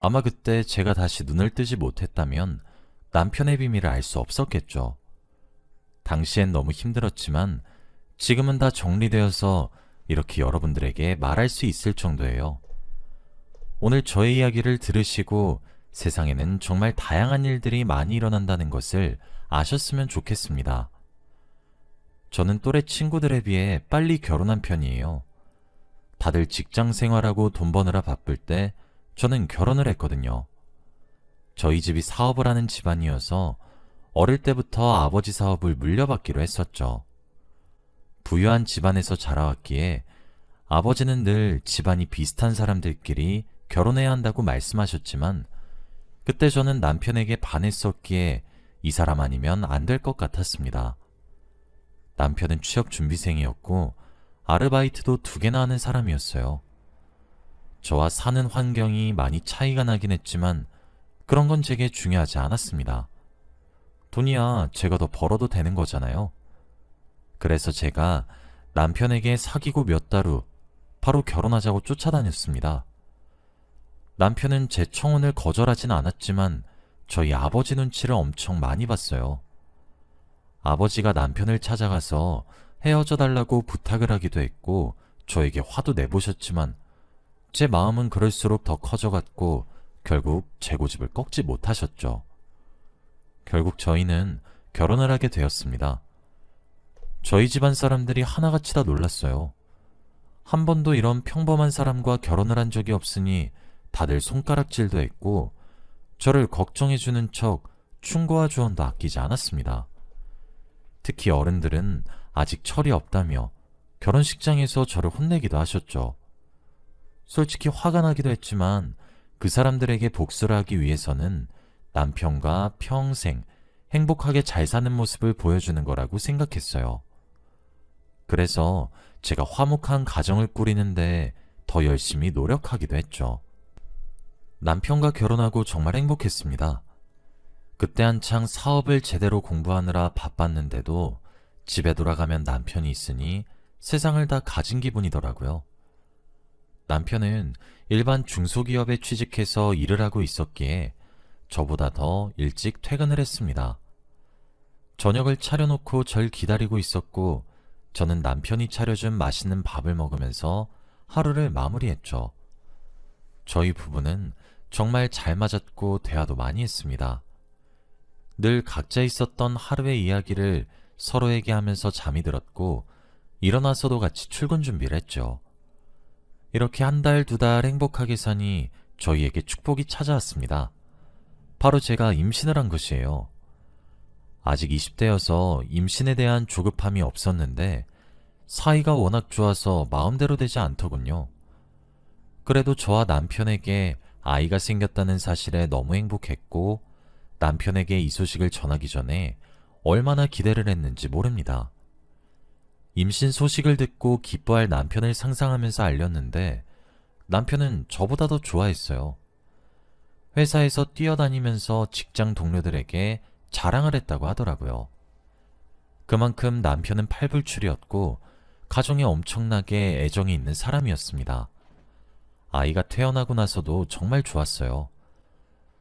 아마 그때 제가 다시 눈을 뜨지 못했다면 남편의 비밀을 알 수 없었겠죠. 당시엔 너무 힘들었지만 지금은 다 정리되어서 이렇게 여러분들에게 말할 수 있을 정도예요. 오늘 저의 이야기를 들으시고 세상에는 정말 다양한 일들이 많이 일어난다는 것을 아셨으면 좋겠습니다. 저는 또래 친구들에 비해 빨리 결혼한 편이에요. 다들 직장 생활하고 돈 버느라 바쁠 때 저는 결혼을 했거든요. 저희 집이 사업을 하는 집안이어서 어릴 때부터 아버지 사업을 물려받기로 했었죠. 부유한 집안에서 자라왔기에 아버지는 늘 집안이 비슷한 사람들끼리 결혼해야 한다고 말씀하셨지만 그때 저는 남편에게 반했었기에 이 사람 아니면 안 될 것 같았습니다. 남편은 취업 준비생이었고 아르바이트도 2개나 하는 사람이었어요. 저와 사는 환경이 많이 차이가 나긴 했지만 그런 건 제게 중요하지 않았습니다. 돈이야 제가 더 벌어도 되는 거잖아요. 그래서 제가 남편에게 사귀고 몇 달 후 바로 결혼하자고 쫓아다녔습니다. 남편은 제 청혼을 거절하진 않았지만 저희 아버지 눈치를 엄청 많이 봤어요. 아버지가 남편을 찾아가서 헤어져 달라고 부탁을 하기도 했고 저에게 화도 내보셨지만 제 마음은 그럴수록 더 커져갔고 결국 제 고집을 꺾지 못하셨죠. 결국 저희는 결혼을 하게 되었습니다. 저희 집안 사람들이 하나같이 다 놀랐어요. 한 번도 이런 평범한 사람과 결혼을 한 적이 없으니 다들 손가락질도 했고 저를 걱정해주는 척 충고와 조언도 아끼지 않았습니다. 특히 어른들은 아직 철이 없다며 결혼식장에서 저를 혼내기도 하셨죠. 솔직히 화가 나기도 했지만 그 사람들에게 복수를 하기 위해서는 남편과 평생 행복하게 잘 사는 모습을 보여주는 거라고 생각했어요. 그래서 제가 화목한 가정을 꾸리는데 더 열심히 노력하기도 했죠. 남편과 결혼하고 정말 행복했습니다. 그때 한창 사업을 제대로 공부하느라 바빴는데도 집에 돌아가면 남편이 있으니 세상을 다 가진 기분이더라고요. 남편은 일반 중소기업에 취직해서 일을 하고 있었기에 저보다 더 일찍 퇴근을 했습니다. 저녁을 차려놓고 절 기다리고 있었고 저는 남편이 차려준 맛있는 밥을 먹으면서 하루를 마무리했죠. 저희 부부는 정말 잘 맞았고 대화도 많이 했습니다. 늘 각자 있었던 하루의 이야기를 서로에게 하면서 잠이 들었고 일어나서도 같이 출근 준비를 했죠. 이렇게 1달, 2달 행복하게 사니 저희에게 축복이 찾아왔습니다. 바로 제가 임신을 한 것이에요. 아직 20대여서 임신에 대한 조급함이 없었는데 사이가 워낙 좋아서 마음대로 되지 않더군요. 그래도 저와 남편에게 아이가 생겼다는 사실에 너무 행복했고 남편에게 이 소식을 전하기 전에 얼마나 기대를 했는지 모릅니다. 임신 소식을 듣고 기뻐할 남편을 상상하면서 알렸는데 남편은 저보다 더 좋아했어요. 회사에서 뛰어다니면서 직장 동료들에게 자랑을 했다고 하더라고요. 그만큼 남편은 팔불출이었고 가정에 엄청나게 애정이 있는 사람이었습니다. 아이가 태어나고 나서도 정말 좋았어요.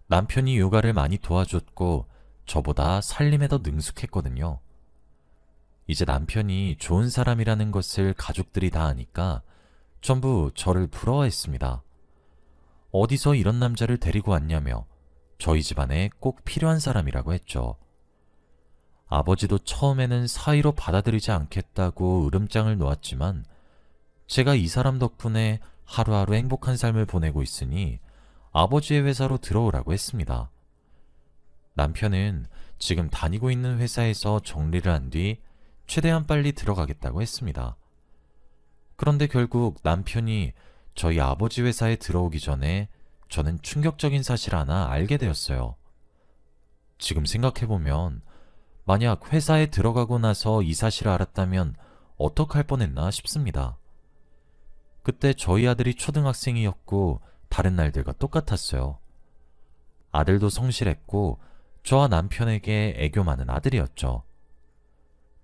남편이 육아를 많이 도와줬고 저보다 살림에 더 능숙했거든요. 이제 남편이 좋은 사람이라는 것을 가족들이 다 아니까 전부 저를 부러워했습니다. 어디서 이런 남자를 데리고 왔냐며 저희 집안에 꼭 필요한 사람이라고 했죠. 아버지도 처음에는 사이로 받아들이지 않겠다고 으름장을 놓았지만 제가 이 사람 덕분에 하루하루 행복한 삶을 보내고 있으니 아버지의 회사로 들어오라고 했습니다. 남편은 지금 다니고 있는 회사에서 정리를 한 뒤 최대한 빨리 들어가겠다고 했습니다. 그런데 결국 남편이 저희 아버지 회사에 들어오기 전에 저는 충격적인 사실 하나 알게 되었어요. 지금 생각해보면 만약 회사에 들어가고 나서 이 사실을 알았다면 어떡할 뻔했나 싶습니다. 그때 저희 아들이 초등학생이었고 다른 날들과 똑같았어요. 아들도 성실했고 저와 남편에게 애교 많은 아들이었죠.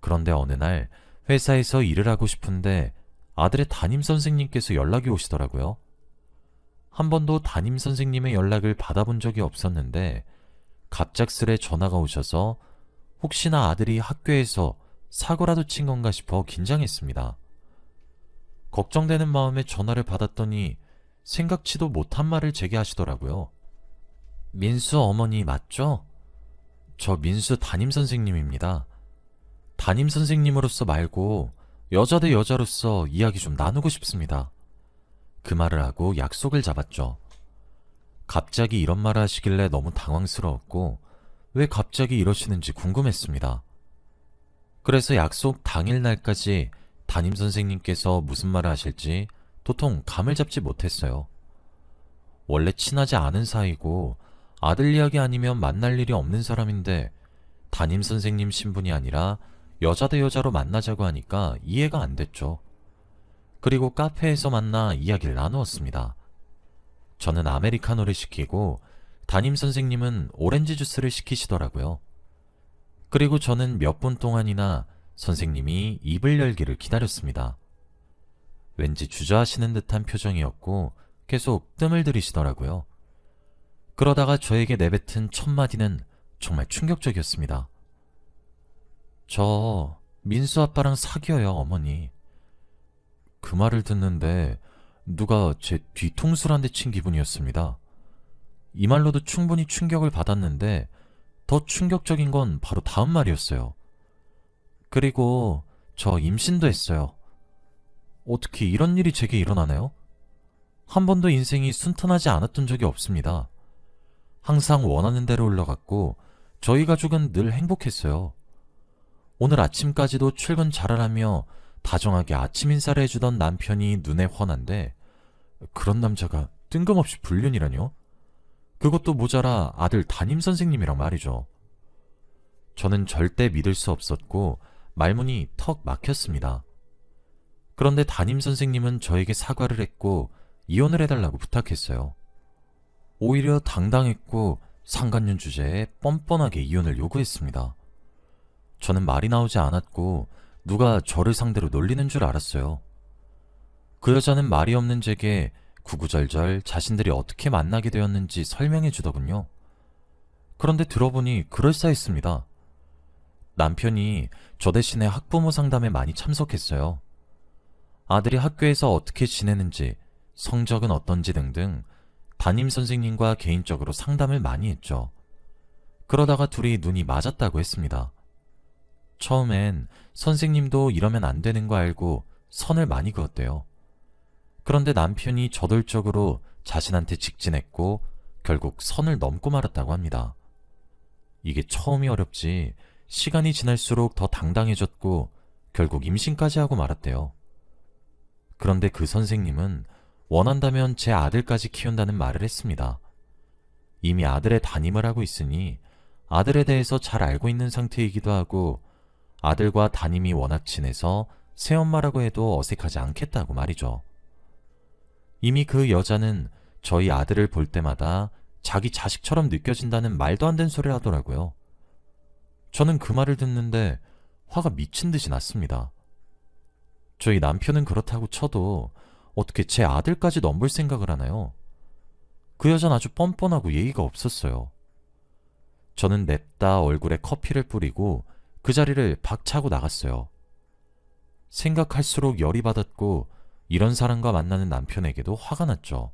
그런데 어느 날 회사에서 일을 하고 싶은데 아들의 담임선생님께서 연락이 오시더라고요. 한 번도 담임 선생님의 연락을 받아본 적이 없었는데 갑작스레 전화가 오셔서 혹시나 아들이 학교에서 사고라도 친 건가 싶어 긴장했습니다. 걱정되는 마음에 전화를 받았더니 생각지도 못한 말을 제게 하시더라고요. 민수 어머니 맞죠? 저 민수 담임 선생님입니다. 담임 선생님으로서 말고 여자 대 여자로서 이야기 좀 나누고 싶습니다. 그 말을 하고 약속을 잡았죠. 갑자기 이런 말을 하시길래 너무 당황스러웠고 왜 갑자기 이러시는지 궁금했습니다. 그래서 약속 당일날까지 담임 선생님께서 무슨 말을 하실지 도통 감을 잡지 못했어요. 원래 친하지 않은 사이고 아들 이야기 아니면 만날 일이 없는 사람인데 담임 선생님 신분이 아니라 여자 대 여자로 만나자고 하니까 이해가 안 됐죠. 그리고 카페에서 만나 이야기를 나누었습니다. 저는 아메리카노를 시키고 담임 선생님은 오렌지 주스를 시키시더라고요. 그리고 저는 몇 분 동안이나 선생님이 입을 열기를 기다렸습니다. 왠지 주저하시는 듯한 표정이었고 계속 뜸을 들이시더라고요. 그러다가 저에게 내뱉은 첫 마디는 정말 충격적이었습니다. 저 민수 아빠랑 사귀어요, 어머니. 그 말을 듣는데 누가 제 뒤통수를 한 대 친 기분이었습니다. 이 말로도 충분히 충격을 받았는데 더 충격적인 건 바로 다음 말이었어요. 그리고 저 임신도 했어요. 어떻게 이런 일이 제게 일어나나요? 한 번도 인생이 순탄하지 않았던 적이 없습니다. 항상 원하는 대로 흘러갔고 저희 가족은 늘 행복했어요. 오늘 아침까지도 출근 잘하라며 다정하게 아침 인사를 해주던 남편이 눈에 훤한데 그런 남자가 뜬금없이 불륜이라뇨? 그것도 모자라 아들 담임 선생님이랑 말이죠. 저는 절대 믿을 수 없었고 말문이 턱 막혔습니다. 그런데 담임 선생님은 저에게 사과를 했고 이혼을 해달라고 부탁했어요. 오히려 당당했고 상간녀 주제에 뻔뻔하게 이혼을 요구했습니다. 저는 말이 나오지 않았고 누가 저를 상대로 놀리는 줄 알았어요. 그 여자는 말이 없는 제게 구구절절 자신들이 어떻게 만나게 되었는지 설명해 주더군요. 그런데 들어보니 그럴싸했습니다. 남편이 저 대신에 학부모 상담에 많이 참석했어요. 아들이 학교에서 어떻게 지내는지, 성적은 어떤지 등등 담임 선생님과 개인적으로 상담을 많이 했죠. 그러다가 둘이 눈이 맞았다고 했습니다. 처음엔 선생님도 이러면 안 되는 거 알고 선을 많이 그었대요. 그런데 남편이 저돌적으로 자신한테 직진했고 결국 선을 넘고 말았다고 합니다. 이게 처음이 어렵지 시간이 지날수록 더 당당해졌고 결국 임신까지 하고 말았대요. 그런데 그 선생님은 원한다면 제 아들까지 키운다는 말을 했습니다. 이미 아들의 담임을 하고 있으니 아들에 대해서 잘 알고 있는 상태이기도 하고 아들과 담임이 워낙 친해서 새엄마라고 해도 어색하지 않겠다고 말이죠. 이미 그 여자는 저희 아들을 볼 때마다 자기 자식처럼 느껴진다는 말도 안 되는 소리를 하더라고요. 저는 그 말을 듣는데 화가 미친 듯이 났습니다. 저희 남편은 그렇다고 쳐도 어떻게 제 아들까지 넘볼 생각을 하나요? 그 여자는 아주 뻔뻔하고 예의가 없었어요. 저는 냅다 얼굴에 커피를 뿌리고 그 자리를 박차고 나갔어요. 생각할수록 열이 받았고 이런 사람과 만나는 남편에게도 화가 났죠.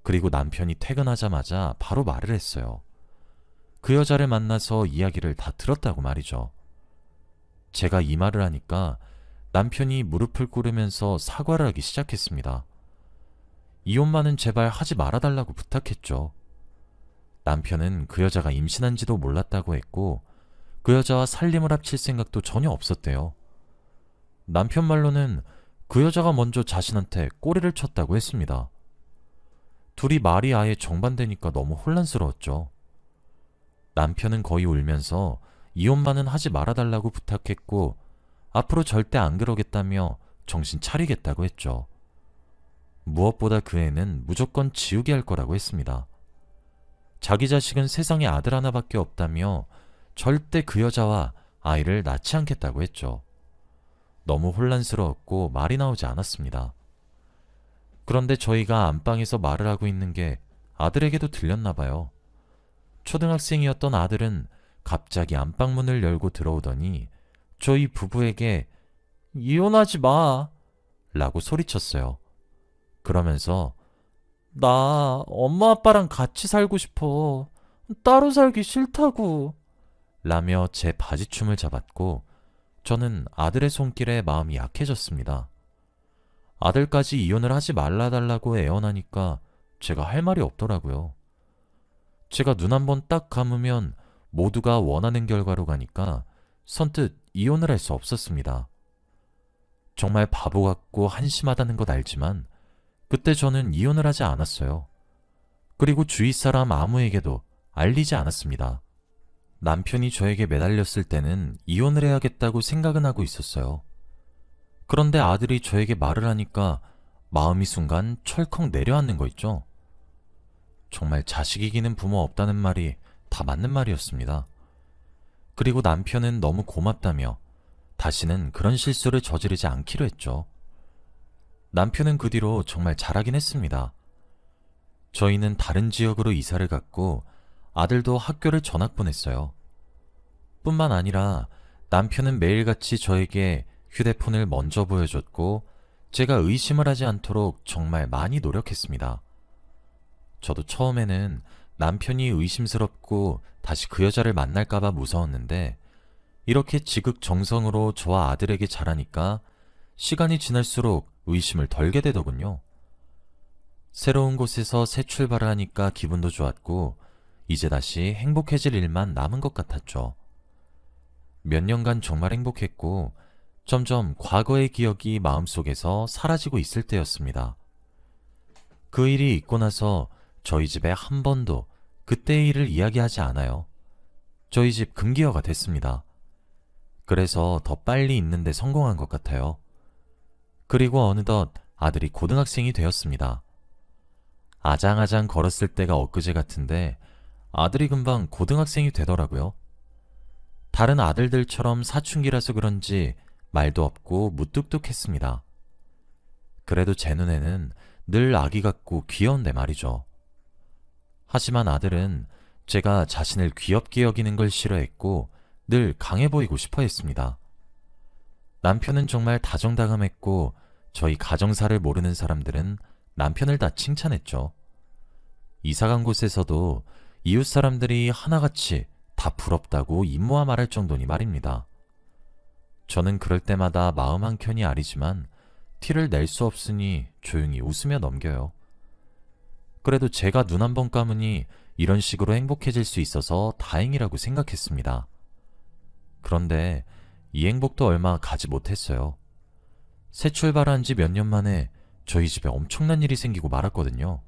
그리고 남편이 퇴근하자마자 바로 말을 했어요. 그 여자를 만나서 이야기를 다 들었다고 말이죠. 제가 이 말을 하니까 남편이 무릎을 꿇으면서 사과를 하기 시작했습니다. 이혼만은 제발 하지 말아달라고 부탁했죠. 남편은 그 여자가 임신한지도 몰랐다고 했고 그 여자와 살림을 합칠 생각도 전혀 없었대요. 남편 말로는 그 여자가 먼저 자신한테 꼬리를 쳤다고 했습니다. 둘이 말이 아예 정반대니까 너무 혼란스러웠죠. 남편은 거의 울면서 이혼만은 하지 말아달라고 부탁했고 앞으로 절대 안 그러겠다며 정신 차리겠다고 했죠. 무엇보다 그 애는 무조건 지우게 할 거라고 했습니다. 자기 자식은 세상에 아들 하나밖에 없다며 절대 그 여자와 아이를 낳지 않겠다고 했죠. 너무 혼란스러웠고 말이 나오지 않았습니다. 그런데 저희가 안방에서 말을 하고 있는 게 아들에게도 들렸나 봐요. 초등학생이었던 아들은 갑자기 안방문을 열고 들어오더니 저희 부부에게 이혼하지 마! 라고 소리쳤어요. 그러면서 나 엄마 아빠랑 같이 살고 싶어. 따로 살기 싫다고. 라며 제 바지춤을 잡았고 저는 아들의 손길에 마음이 약해졌습니다. 아들까지 이혼을 하지 말라달라고 애원하니까 제가 할 말이 없더라고요. 제가 눈 한 번 딱 감으면 모두가 원하는 결과로 가니까 선뜻 이혼을 할 수 없었습니다. 정말 바보 같고 한심하다는 것 알지만 그때 저는 이혼을 하지 않았어요. 그리고 주위 사람 아무에게도 알리지 않았습니다. 남편이 저에게 매달렸을 때는 이혼을 해야겠다고 생각은 하고 있었어요. 그런데 아들이 저에게 말을 하니까 마음이 순간 철컥 내려앉는 거 있죠. 정말 자식 이기는 부모 없다는 말이 다 맞는 말이었습니다. 그리고 남편은 너무 고맙다며 다시는 그런 실수를 저지르지 않기로 했죠. 남편은 그 뒤로 정말 잘하긴 했습니다. 저희는 다른 지역으로 이사를 갔고 아들도 학교를 전학 보냈어요. 뿐만 아니라 남편은 매일같이 저에게 휴대폰을 먼저 보여줬고 제가 의심을 하지 않도록 정말 많이 노력했습니다. 저도 처음에는 남편이 의심스럽고 다시 그 여자를 만날까봐 무서웠는데 이렇게 지극정성으로 저와 아들에게 잘하니까 시간이 지날수록 의심을 덜게 되더군요. 새로운 곳에서 새 출발을 하니까 기분도 좋았고 이제 다시 행복해질 일만 남은 것 같았죠. 몇 년간 정말 행복했고 점점 과거의 기억이 마음속에서 사라지고 있을 때였습니다. 그 일이 있고 나서 저희 집에 한 번도 그때의 일을 이야기하지 않아요. 저희 집 금기어가 됐습니다. 그래서 더 빨리 있는데 성공한 것 같아요. 그리고 어느덧 아들이 고등학생이 되었습니다. 아장아장 걸었을 때가 엊그제 같은데 아들이 금방 고등학생이 되더라고요. 다른 아들들처럼 사춘기라서 그런지 말도 없고 무뚝뚝했습니다. 그래도 제 눈에는 늘 아기 같고 귀여운데 말이죠. 하지만 아들은 제가 자신을 귀엽게 여기는 걸 싫어했고 늘 강해 보이고 싶어 했습니다. 남편은 정말 다정다감했고 저희 가정사를 모르는 사람들은 남편을 다 칭찬했죠. 이사간 곳에서도 이웃 사람들이 하나같이 다 부럽다고 입모아 말할 정도니 말입니다. 저는 그럴 때마다 마음 한켠이 아리지만 티를 낼 수 없으니 조용히 웃으며 넘겨요. 그래도 제가 눈 한 번 감으니 이런 식으로 행복해질 수 있어서 다행이라고 생각했습니다. 그런데 이 행복도 얼마 가지 못했어요. 새 출발한 지 몇 년 만에 저희 집에 엄청난 일이 생기고 말았거든요.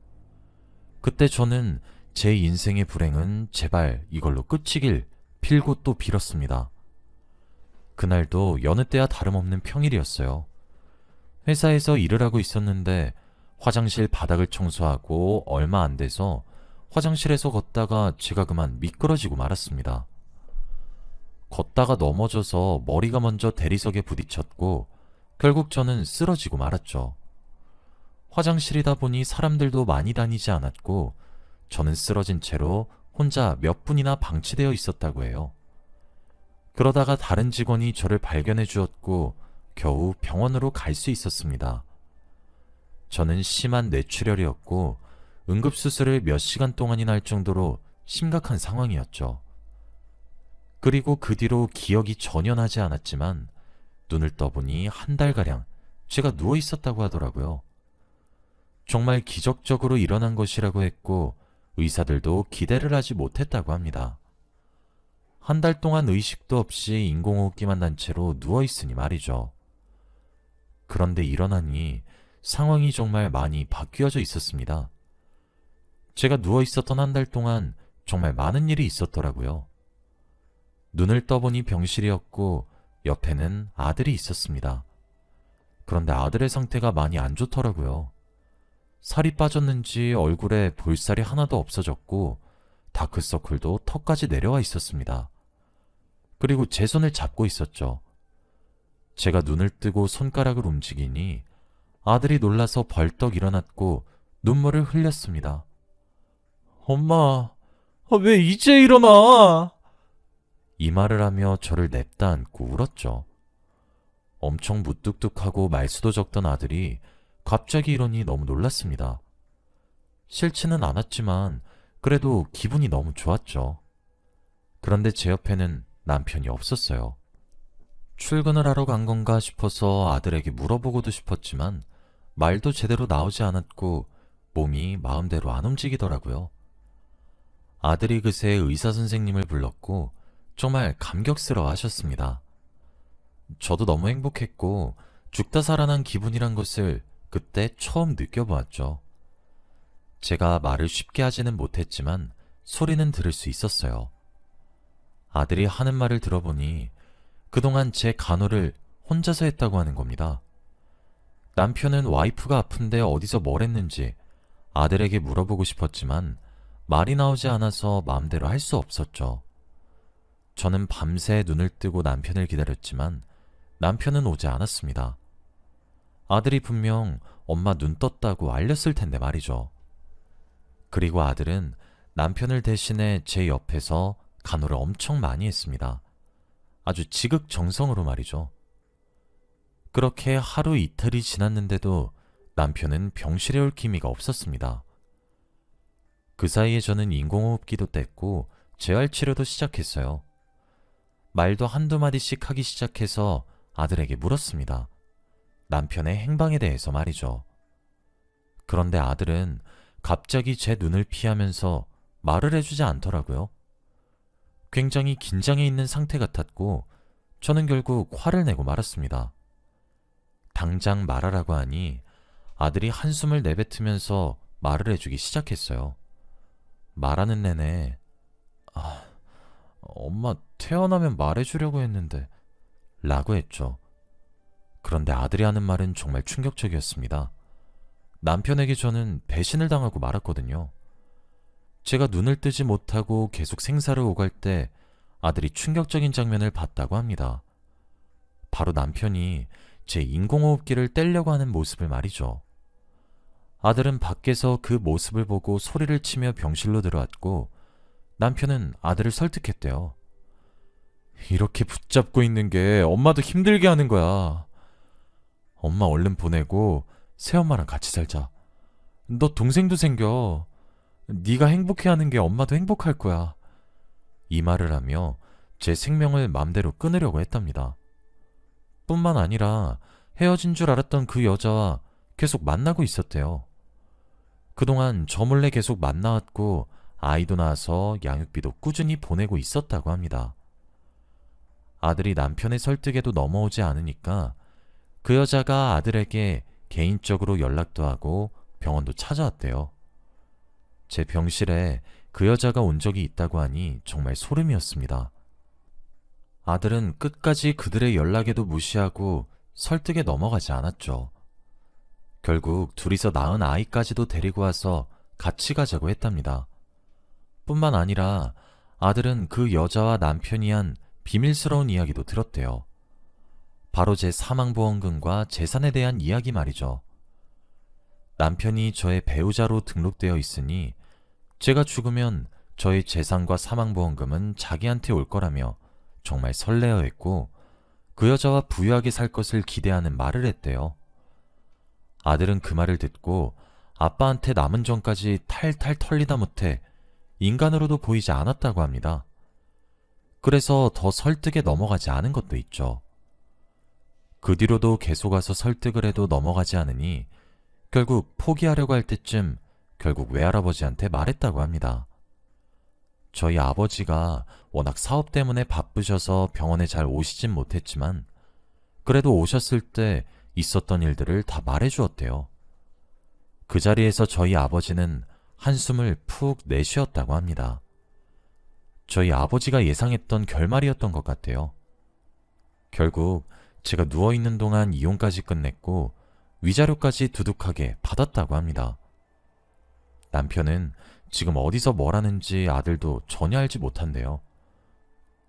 그때 저는 제 인생의 불행은 제발 이걸로 끝이길 빌고 또 빌었습니다. 그날도 여느 때와 다름없는 평일이었어요. 회사에서 일을 하고 있었는데 화장실 바닥을 청소하고 얼마 안 돼서 화장실에서 걷다가 제가 그만 미끄러지고 말았습니다. 걷다가 넘어져서 머리가 먼저 대리석에 부딪혔고 결국 저는 쓰러지고 말았죠. 화장실이다 보니 사람들도 많이 다니지 않았고 저는 쓰러진 채로 혼자 몇 분이나 방치되어 있었다고 해요. 그러다가 다른 직원이 저를 발견해 주었고 겨우 병원으로 갈 수 있었습니다. 저는 심한 뇌출혈이었고 응급수술을 몇 시간 동안이나 할 정도로 심각한 상황이었죠. 그리고 그 뒤로 기억이 전혀 나지 않았지만 눈을 떠보니 한 달가량 제가 누워 있었다고 하더라고요. 정말 기적적으로 일어난 것이라고 했고 의사들도 기대를 하지 못했다고 합니다. 한 달 동안 의식도 없이 인공호흡기만 난 채로 누워있으니 말이죠. 그런데 일어나니 상황이 정말 많이 바뀌어져 있었습니다. 제가 누워있었던 한 달 동안 정말 많은 일이 있었더라고요. 눈을 떠보니 병실이었고 옆에는 아들이 있었습니다. 그런데 아들의 상태가 많이 안 좋더라고요. 살이 빠졌는지 얼굴에 볼살이 하나도 없어졌고 다크서클도 턱까지 내려와 있었습니다. 그리고 제 손을 잡고 있었죠. 제가 눈을 뜨고 손가락을 움직이니 아들이 놀라서 벌떡 일어났고 눈물을 흘렸습니다. 엄마, 왜 이제 일어나? 이 말을 하며 저를 냅다 안고 울었죠. 엄청 무뚝뚝하고 말수도 적던 아들이 갑자기 이러니 너무 놀랐습니다. 싫지는 않았지만 그래도 기분이 너무 좋았죠. 그런데 제 옆에는 남편이 없었어요. 출근을 하러 간 건가 싶어서 아들에게 물어보고도 싶었지만 말도 제대로 나오지 않았고 몸이 마음대로 안 움직이더라고요. 아들이 그새 의사 선생님을 불렀고 정말 감격스러워 하셨습니다. 저도 너무 행복했고 죽다 살아난 기분이란 것을 그때 처음 느껴보았죠. 제가 말을 쉽게 하지는 못했지만 소리는 들을 수 있었어요. 아들이 하는 말을 들어보니 그동안 제 간호를 혼자서 했다고 하는 겁니다. 남편은 와이프가 아픈데 어디서 뭘 했는지 아들에게 물어보고 싶었지만 말이 나오지 않아서 마음대로 할 수 없었죠. 저는 밤새 눈을 뜨고 남편을 기다렸지만 남편은 오지 않았습니다. 아들이 분명 엄마 눈 떴다고 알렸을 텐데 말이죠. 그리고 아들은 남편을 대신해 제 옆에서 간호를 엄청 많이 했습니다. 아주 지극정성으로 말이죠. 그렇게 하루 이틀이 지났는데도 남편은 병실에 올 기미가 없었습니다. 그 사이에 저는 인공호흡기도 뗐고 재활치료도 시작했어요. 말도 한두 마디씩 하기 시작해서 아들에게 물었습니다. 남편의 행방에 대해서 말이죠. 그런데 아들은 갑자기 제 눈을 피하면서 말을 해주지 않더라고요. 굉장히 긴장해 있는 상태 같았고 저는 결국 화를 내고 말았습니다. 당장 말하라고 하니 아들이 한숨을 내뱉으면서 말을 해주기 시작했어요. 말하는 내내 엄마 태어나면 말해주려고 했는데 라고 했죠. 그런데 아들이 하는 말은 정말 충격적이었습니다. 남편에게 저는 배신을 당하고 말았거든요. 제가 눈을 뜨지 못하고 계속 생사를 오갈 때 아들이 충격적인 장면을 봤다고 합니다. 바로 남편이 제 인공호흡기를 떼려고 하는 모습을 말이죠. 아들은 밖에서 그 모습을 보고 소리를 치며 병실로 들어왔고 남편은 아들을 설득했대요. 이렇게 붙잡고 있는 게 엄마도 힘들게 하는 거야. 엄마 얼른 보내고 새엄마랑 같이 살자. 너 동생도 생겨. 네가 행복해하는 게 엄마도 행복할 거야. 이 말을 하며 제 생명을 맘대로 끊으려고 했답니다. 뿐만 아니라 헤어진 줄 알았던 그 여자와 계속 만나고 있었대요. 그동안 저 몰래 계속 만나왔고 아이도 낳아서 양육비도 꾸준히 보내고 있었다고 합니다. 아들이 남편의 설득에도 넘어오지 않으니까 그 여자가 아들에게 개인적으로 연락도 하고 병원도 찾아왔대요. 제 병실에 그 여자가 온 적이 있다고 하니 정말 소름이었습니다. 아들은 끝까지 그들의 연락에도 무시하고 설득에 넘어가지 않았죠. 결국 둘이서 낳은 아이까지도 데리고 와서 같이 가자고 했답니다. 뿐만 아니라 아들은 그 여자와 남편이 한 비밀스러운 이야기도 들었대요. 바로 제 사망보험금과 재산에 대한 이야기 말이죠. 남편이 저의 배우자로 등록되어 있으니 제가 죽으면 저의 재산과 사망보험금은 자기한테 올 거라며 정말 설레어했고 그 여자와 부유하게 살 것을 기대하는 말을 했대요. 아들은 그 말을 듣고 아빠한테 남은 전까지 탈탈 털리다 못해 인간으로도 보이지 않았다고 합니다. 그래서 더 설득에 넘어가지 않은 것도 있죠. 그 뒤로도 계속 와서 설득을 해도 넘어가지 않으니 결국 포기하려고 할 때쯤 결국 외할아버지한테 말했다고 합니다. 저희 아버지가 워낙 사업 때문에 바쁘셔서 병원에 잘 오시진 못했지만 그래도 오셨을 때 있었던 일들을 다 말해주었대요. 그 자리에서 저희 아버지는 한숨을 푹 내쉬었다고 합니다. 저희 아버지가 예상했던 결말이었던 것 같아요. 결국 제가 누워있는 동안 이혼까지 끝냈고 위자료까지 두둑하게 받았다고 합니다. 남편은 지금 어디서 뭘 하는지 아들도 전혀 알지 못한대요.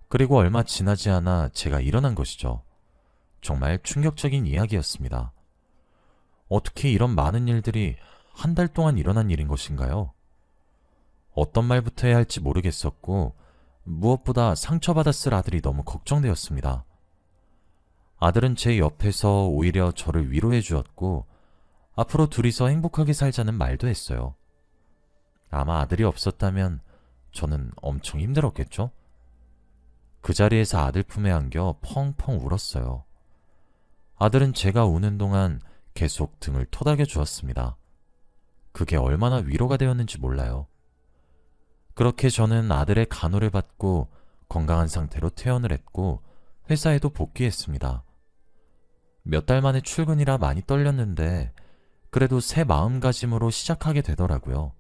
그리고 얼마 지나지 않아 제가 일어난 것이죠. 정말 충격적인 이야기였습니다. 어떻게 이런 많은 일들이 한 달 동안 일어난 일인 것인가요? 어떤 말부터 해야 할지 모르겠었고, 무엇보다 상처받았을 아들이 너무 걱정되었습니다. 아들은 제 옆에서 오히려 저를 위로해 주었고, 앞으로 둘이서 행복하게 살자는 말도 했어요. 아마 아들이 없었다면 저는 엄청 힘들었겠죠? 그 자리에서 아들 품에 안겨 펑펑 울었어요. 아들은 제가 우는 동안 계속 등을 토닥여 주었습니다. 그게 얼마나 위로가 되었는지 몰라요. 그렇게 저는 아들의 간호를 받고 건강한 상태로 퇴원을 했고 회사에도 복귀했습니다. 몇 달 만에 출근이라 많이 떨렸는데 그래도 새 마음가짐으로 시작하게 되더라고요.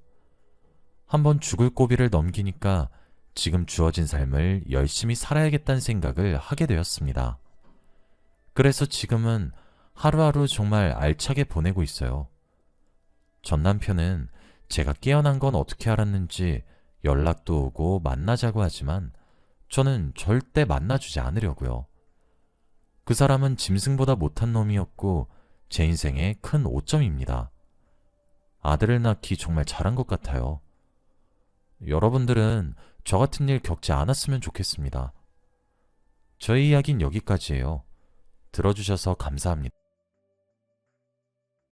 한번 죽을 고비를 넘기니까 지금 주어진 삶을 열심히 살아야겠다는 생각을 하게 되었습니다. 그래서 지금은 하루하루 정말 알차게 보내고 있어요. 전 남편은 제가 깨어난 건 어떻게 알았는지 연락도 오고 만나자고 하지만 저는 절대 만나주지 않으려고요. 그 사람은 짐승보다 못한 놈이었고 제 인생의 큰 오점입니다. 아들을 낳기 정말 잘한 것 같아요. 여러분들은 저 같은 일 겪지 않았으면 좋겠습니다. 저희 이야기는 여기까지예요. 들어주셔서 감사합니다.